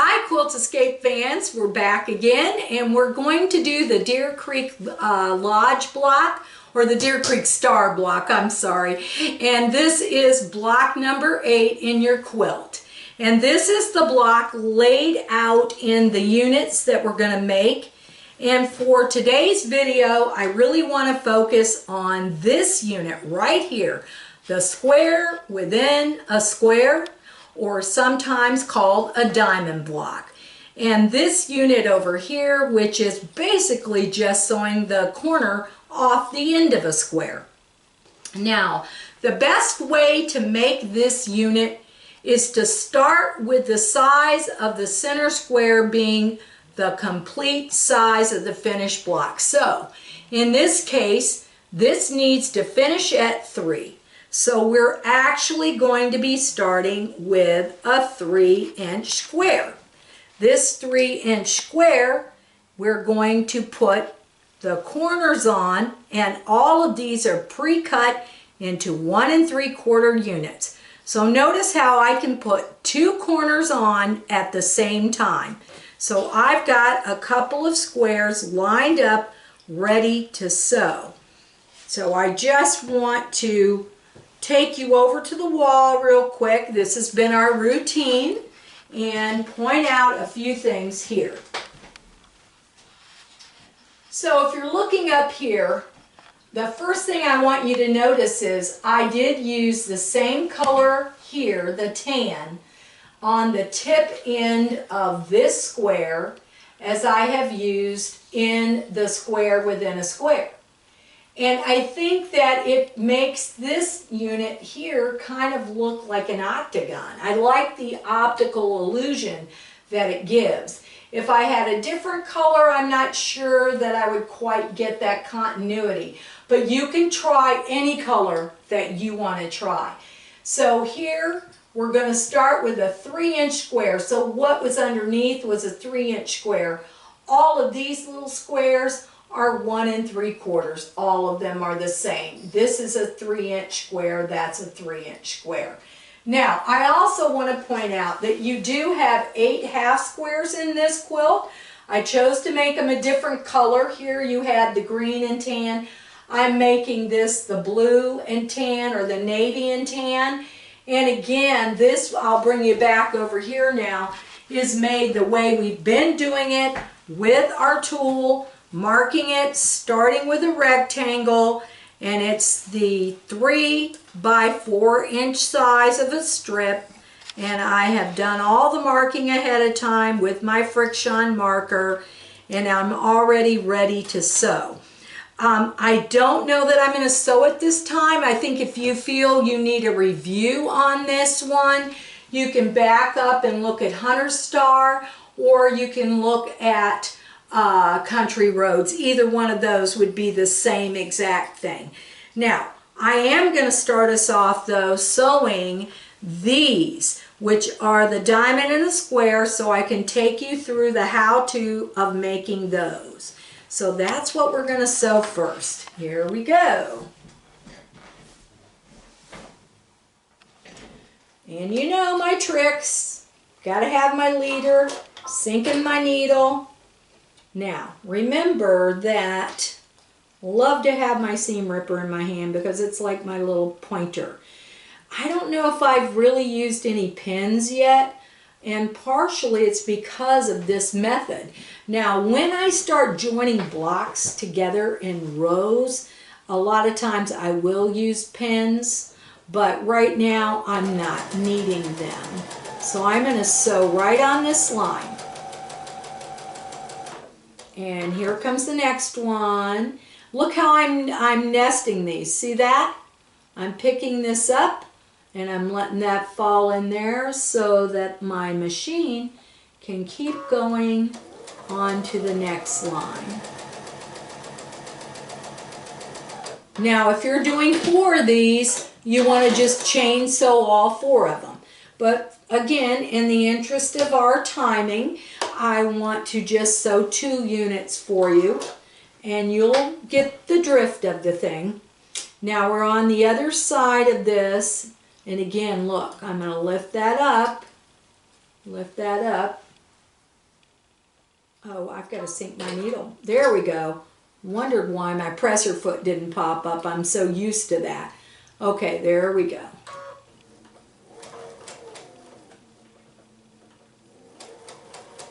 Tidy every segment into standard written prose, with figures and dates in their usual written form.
Hi Quilt Escape fans, we're back again and we're going to do the Deer Creek Lodge block, or the Deer Creek Star block, I'm sorry. And this is block number 8 in your quilt. And this is the block laid out in the units that we're going to make. And for today's video, I really want to focus on this unit right here, the square within a square, or sometimes called a diamond block. And this unit over here, which is basically just sewing the corner off the end of a square. Now, the best way to make this unit is to start with the size of the center square being the complete size of the finished block. So, in this case, this needs to finish at 3. So we're actually going to be starting with a 3-inch square. This 3-inch square, we're going to put the corners on, and all of these are pre-cut into 1 3/4 units. So notice how I can put 2 corners on at the same time. So I've got a couple of squares lined up ready to sew. So I just want to take you over to the wall real quick. This has been our routine, and point out a few things here. So if you're looking up here, the first thing I want you to notice is I did use the same color here, the tan, on the tip end of this square as I have used in the square within a square. And I think that it makes this unit here kind of look like an octagon. I like the optical illusion that it gives. If I had a different color, I'm not sure that I would quite get that continuity. But you can try any color that you want to try. So here we're going to start with a 3-inch square. So what was underneath was a 3-inch square. All of these little squares are 1 3/4. All of them are the same. This is a 3-inch square, that's a 3-inch square. Now, I also want to point out that you do have 8 half squares in this quilt. I chose to make them a different color. Here you had the green and tan. I'm making this the blue and tan, or the navy and tan. And again, this, I'll bring you back over here now, is made the way we've been doing it with our tool, marking it, starting with a rectangle, and it's the 3 by 4-inch size of a strip. And I have done all the marking ahead of time with my Frixion marker, and I'm already ready to sew. I don't know that I'm going to sew it this time. I think if you feel you need a review on this one, you can back up and look at Hunter Star, or you can look at Country Roads. Either one of those would be the same exact thing. Now, I am going to start us off though sewing these, which are the diamond and the square, so I can take you through the how-to of making those. So that's what we're going to sew first. Here we go. And you know my tricks. Got to have my leader, sinking my needle. Now, remember that I love to have my seam ripper in my hand because it's like my little pointer. I don't know if I've really used any pins yet, and partially it's because of this method. Now, when I start joining blocks together in rows, a lot of times I will use pins, but right now I'm not needing them. So I'm going to sew right on this line. And here comes the next one. Look how I'm nesting these. See that? I'm picking this up and I'm letting that fall in there so that my machine can keep going on to the next line. Now, if you're doing 4 of these, you want to just chain sew all 4 of them. But again, in the interest of our timing, I want to just sew 2 units for you, and you'll get the drift of the thing. Now we're on the other side of this, and again, look, I'm going to lift that up, Oh, I've got to sink my needle. There we go. Wondered why my presser foot didn't pop up. I'm so used to that. Okay, there we go.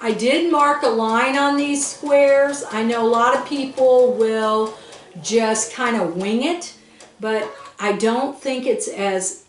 I did mark a line on these squares. I know a lot of people will just kind of wing it, but I don't think it's as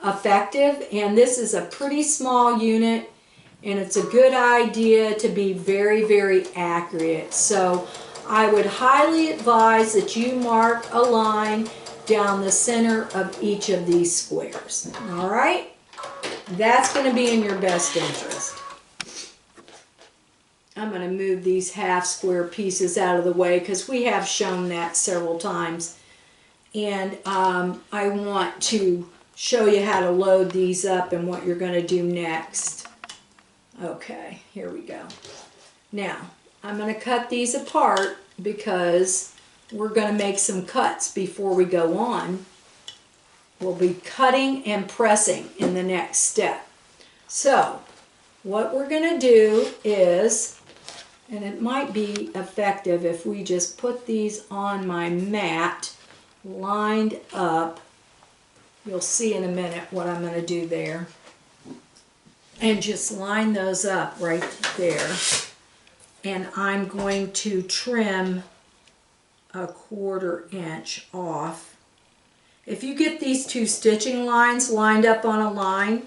effective. And this is a pretty small unit, and it's a good idea to be very, very accurate. So I would highly advise that you mark a line down the center of each of these squares. All right? That's going to be in your best interest. I'm going to move these half square pieces out of the way because we have shown that several times. And I want to show you how to load these up and what you're going to do next. Okay, here we go. Now, I'm going to cut these apart because we're going to make some cuts before we go on. We'll be cutting and pressing in the next step. So, what we're going to do is, and it might be effective if we just put these on my mat lined up. You'll see in a minute what I'm going to do there. And just line those up right there. And I'm going to trim a 1/4 inch off. If you get these two stitching lines lined up on a line,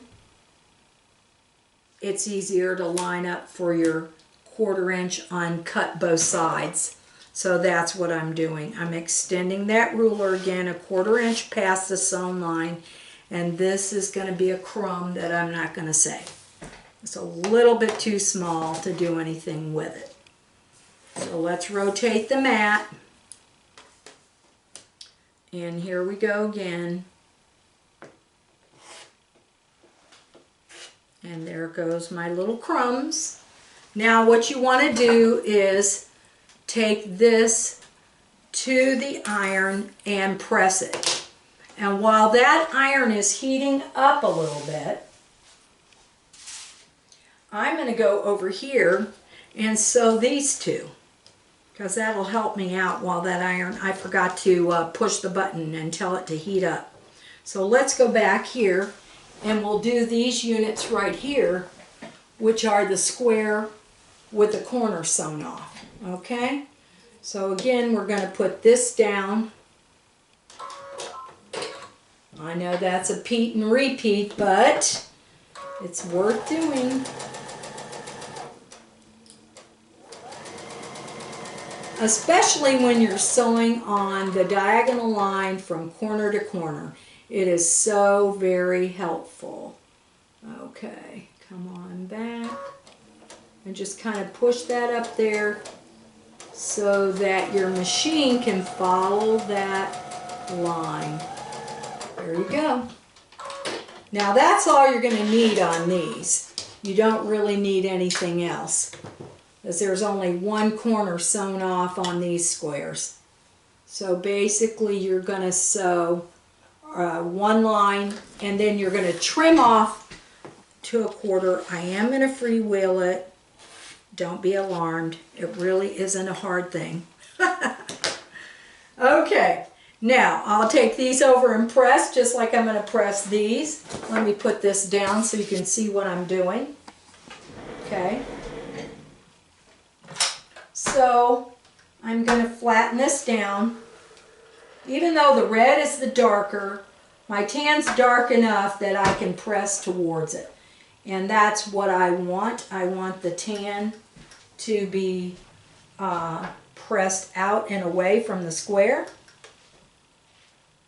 it's easier to line up for your 1/4 inch on cut both sides. So that's what I'm doing. I'm extending that ruler again 1/4 inch past the sewn line, and this is going to be a crumb that I'm not going to save. It's a little bit too small to do anything with it. So let's rotate the mat. And here we go again. And there goes my little crumbs. Now what you want to do is take this to the iron and press it. And while that iron is heating up a little bit, I'm going to go over here and sew these two, because that'll help me out while that iron, I forgot to push the button and tell it to heat up. So let's go back here and we'll do these units right here, which are the square with the corner sewn off. Okay? So again, we're going to put this down. I know that's a peat and repeat, but it's worth doing. Especially when you're sewing on the diagonal line from corner to corner. It is so very helpful. Okay, come on back. And just kind of push that up there so that your machine can follow that line. There you go. Now that's all you're going to need on these. You don't really need anything else, as there's only one corner sewn off on these squares. So basically you're going to sew one line, and then you're going to trim off to 1/4. I am going to freewheel it. Don't be alarmed. It really isn't a hard thing. Okay, now I'll take these over and press just like I'm going to press these. Let me put this down so you can see what I'm doing. Okay. So I'm going to flatten this down. Even though the red is the darker, my tan's dark enough that I can press towards it. And that's what I want. I want the tan to be pressed out and away from the square.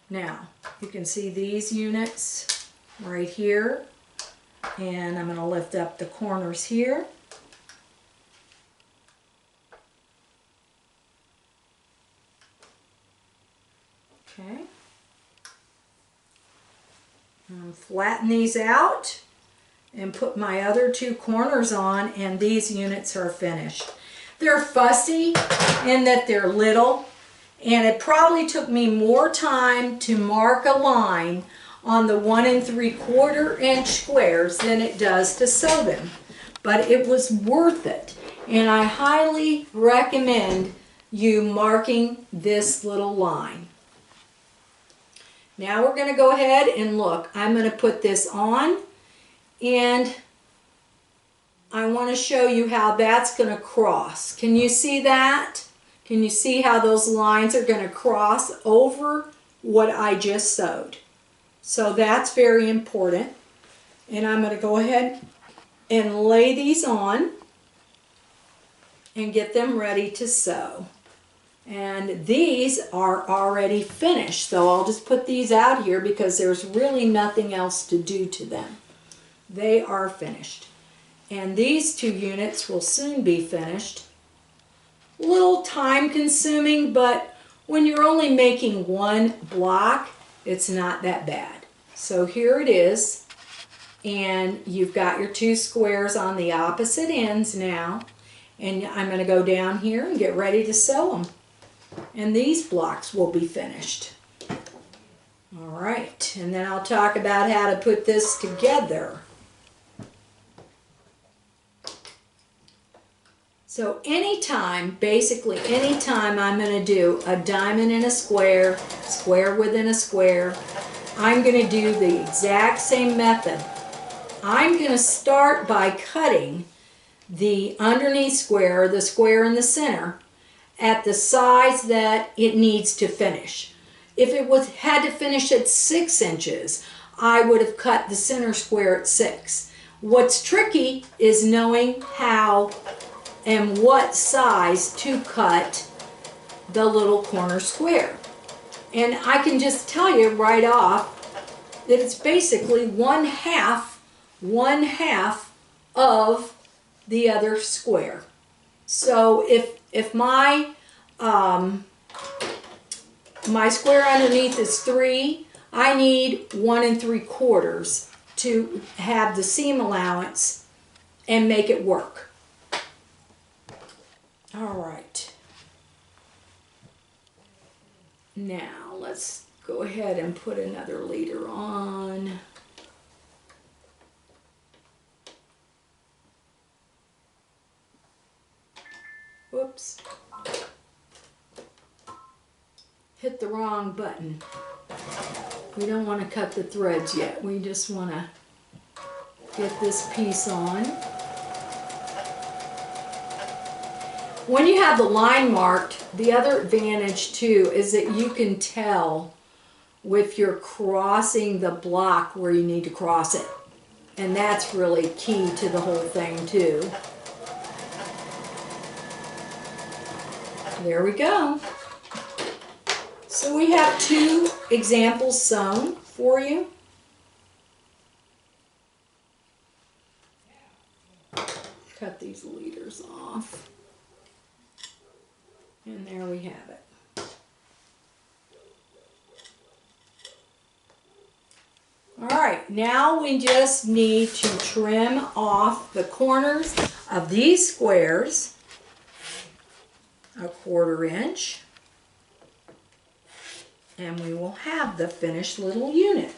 Now, you can see these units right here. And I'm going to lift up the corners here. Okay. Flatten these out and put my other two corners on, and these units are finished. They're fussy in that they're little, and it probably took me more time to mark a line on the 1 3/4 inch squares than it does to sew them. But it was worth it. And I highly recommend you marking this little line. Now we're going to go ahead and look. I'm going to put this on, and I want to show you how that's going to cross. Can you see that? Can you see how those lines are going to cross over what I just sewed? So that's very important. And I'm going to go ahead and lay these on and get them ready to sew. And these are already finished, so I'll just put these out here because there's really nothing else to do to them. They are finished. And these 2 units will soon be finished. A little time consuming, but when you're only making 1 block, it's not that bad. So here it is, and you've got your 2 squares on the opposite ends now, and I'm going to go down here and get ready to sew them. And these blocks will be finished. All right, and then I'll talk about how to put this together. So anytime, basically anytime I'm going to do a diamond in a square, square within a square, I'm going to do the exact same method. I'm going to start by cutting the underneath square, or the square in the center, at the size that it needs to finish. If it had to finish at 6 inches, I would have cut the center square at 6. What's tricky is knowing how and what size to cut the little corner square. And I can just tell you right off that it's basically one half of the other square. So if my my square underneath is 3, I need 1 3/4 to have the seam allowance and make it work. All right. Now let's go ahead and put another leader on. Whoops. Hit the wrong button. We don't want to cut the threads yet. We just want to get this piece on. When you have the line marked, the other advantage too is that you can tell if you're crossing the block where you need to cross it. And that's really key to the whole thing too. There we go. So we have 2 examples sewn for you. Cut these leaders off. And there we have it. All right, now we just need to trim off the corners of these squares 1/4 inch. And we will have the finished little unit.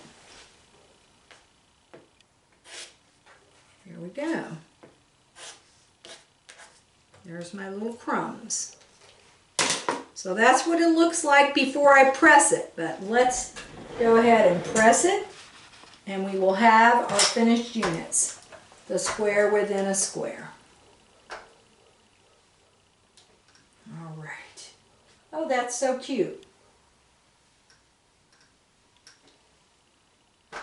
Here we go. There's my little crumbs. So that's what it looks like before I press it. But let's go ahead and press it, and we will have our finished units. The square within a square. All right. Oh, that's so cute.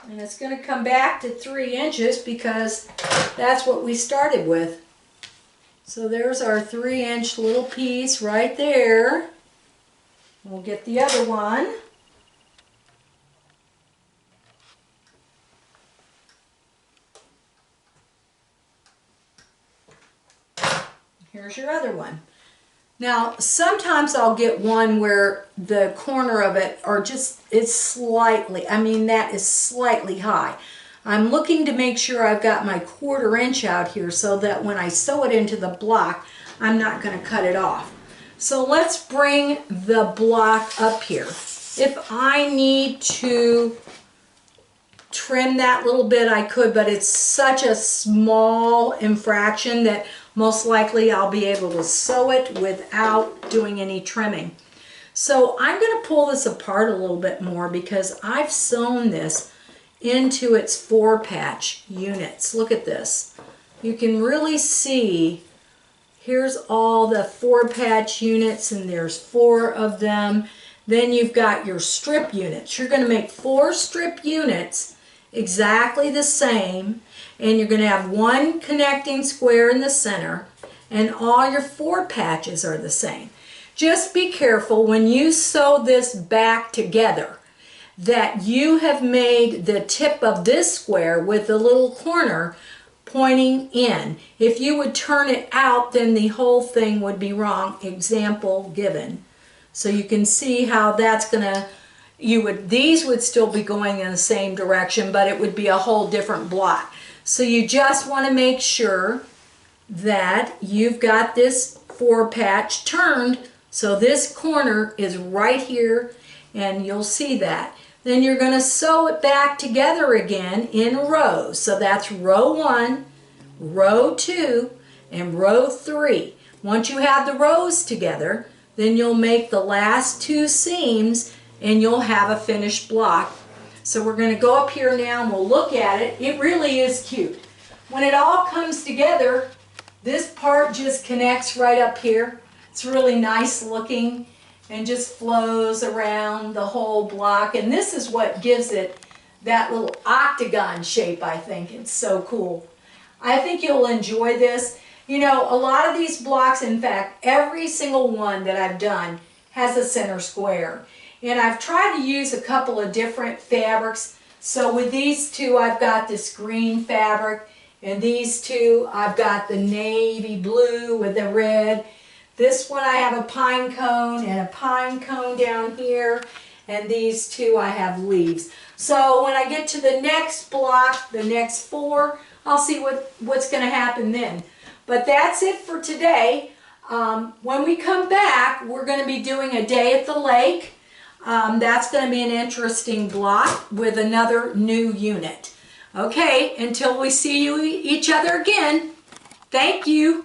And it's going to come back to 3 inches because that's what we started with. So there's our 3-inch little piece right there. We'll get the other one. Here's your other one. Now, sometimes I'll get one where the corner of it it's slightly, I mean that is slightly high. I'm looking to make sure I've got my 1/4 inch out here so that when I sew it into the block, I'm not going to cut it off. So let's bring the block up here. If I need to trim that little bit, I could, but it's such a small infraction that most likely I'll be able to sew it without doing any trimming. So I'm going to pull this apart a little bit more because I've sewn this into its 4-patch units. Look at this. You can really see, here's all the 4-patch units, and there's 4 of them. Then you've got your strip units. You're going to make 4 strip units exactly the same, and you're going to have 1 connecting square in the center, and all your 4 patches are the same. Just be careful when you sew this back together that you have made the tip of this square with the little corner pointing in. If you would turn it out, then the whole thing would be wrong. Example given. So you can see how that's gonna, these would still be going in the same direction, but it would be a whole different block. So you just want to make sure that you've got this 4-patch turned so this corner is right here, and you'll see that. Then you're going to sew it back together again in rows. So that's row 1, row 2, and row 3. Once you have the rows together, then you'll make the last 2 seams and you'll have a finished block. So we're going to go up here now and we'll look at it. It really is cute. When it all comes together, this part just connects right up here. It's really nice looking and just flows around the whole block. And this is what gives it that little octagon shape, I think. It's so cool. I think you'll enjoy this. You know, a lot of these blocks, in fact, every single one that I've done has a center square. And I've tried to use a couple of different fabrics. So with these 2, I've got this green fabric. And these 2, I've got the navy blue with the red. This one I have a pine cone and a pine cone down here, and these 2 I have leaves. So when I get to the next block, the next 4, I'll see what's going to happen then. But that's it for today. When we come back, we're going to be doing a day at the lake. That's going to be an interesting block with another new unit. Okay, until we see each other again, thank you.